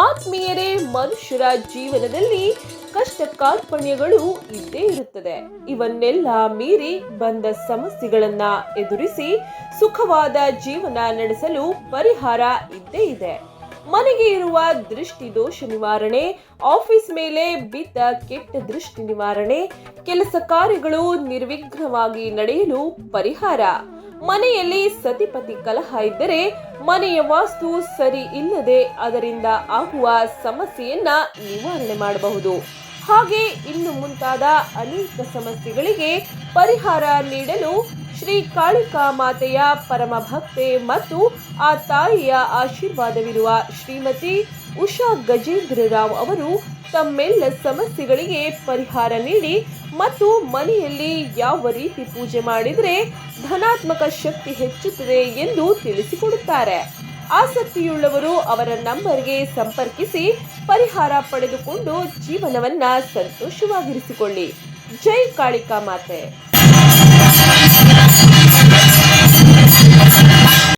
ಆತ್ಮೀಯರೇ, ಮನುಷ್ಯರ ಜೀವನದಲ್ಲಿ ಕಷ್ಟ ಕಾರ್ಪಣ್ಯಗಳು ಇದ್ದೇ ಇರುತ್ತದೆ. ಇವನ್ನೆಲ್ಲ ಮೀರಿ ಬಂದ ಸಮಸ್ಯೆಗಳನ್ನ ಎದುರಿಸಿ ಸುಖವಾದ ಜೀವನ ನಡೆಸಲು ಪರಿಹಾರ ಇದ್ದೇ ಇದೆ. ಮನೆಗೆ ಇರುವ ದೃಷ್ಟಿ ದೋಷ ನಿವಾರಣೆ, ಆಫೀಸ್ ಮೇಲೆ ಬಿದ್ದ ಕೆಟ್ಟ ದೃಷ್ಟಿ ನಿವಾರಣೆ, ಕೆಲಸ ಕಾರ್ಯಗಳು ನಿರ್ವಿಘ್ನವಾಗಿ ನಡೆಯಲು ಪರಿಹಾರ. ಮನೆಯಲ್ಲಿ ಸತಿಪತಿ ಕಲಹ ಇದ್ದರೆ ಮನೆಯ ವಾಸ್ತು ಸರಿ ಇಲ್ಲದೆ ಅದರಿಂದ ಆಗುವ ಸಮಸ್ಯೆಯನ್ನ ನಿವಾರಣೆ ಮಾಡಬಹುದು. ಹಾಗೆ ಇನ್ನು ಮುಂತಾದ ಅನೇಕ ಸಮಸ್ಯೆಗಳಿಗೆ ಪರಿಹಾರ ನೀಡಲು ಶ್ರೀ ಕಾಳಿಕಾ ಮಾತೆಯ ಪರಮ ಭಕ್ತೆ ಮತ್ತು ಆ ತಾಯಿಯ ಆಶೀರ್ವಾದವಿರುವ ಶ್ರೀಮತಿ ಉಷಾ ಗಜೇಂದ್ರ ರಾವ್ ಅವರು ತಮ್ಮೆಲ್ಲ ಸಮಸ್ಯೆಗಳಿಗೆ ಪರಿಹಾರ ನೀಡಿ ಮತ್ತು ಮನೆಯಲ್ಲಿ ಯಾವ ರೀತಿ ಪೂಜೆ ಮಾಡಿದರೆ ಧನಾತ್ಮಕ ಶಕ್ತಿ ಹೆಚ್ಚುತ್ತದೆ ಎಂದು ತಿಳಿಸಿಕೊಡುತ್ತಾರೆ. ಆಸಕ್ತಿಯುಳ್ಳವರು ಅವರ ನಂಬರ್ಗೆ ಸಂಪರ್ಕಿಸಿ ಪರಿಹಾರ ಪಡೆದುಕೊಂಡು ಜೀವನವನ್ನ ಸಂತೋಷವಾಗಿರಿಸಿಕೊಳ್ಳಿ. ಜೈ ಕಾಳಿಕಾ ಮಾತೆ.